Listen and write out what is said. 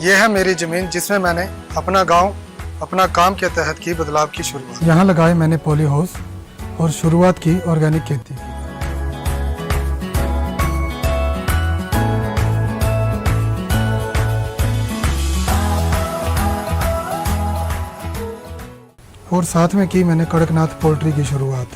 ये है मेरी ज़मीन जिसमें मैंने अपना गांव अपना काम के तहत की बदलाव की शुरुआत। यहाँ लगाए मैंने पॉली हाउस और शुरुआत की ऑर्गेनिक खेती की। और साथ में की मैंने कड़कनाथ पोल्ट्री की शुरुआत।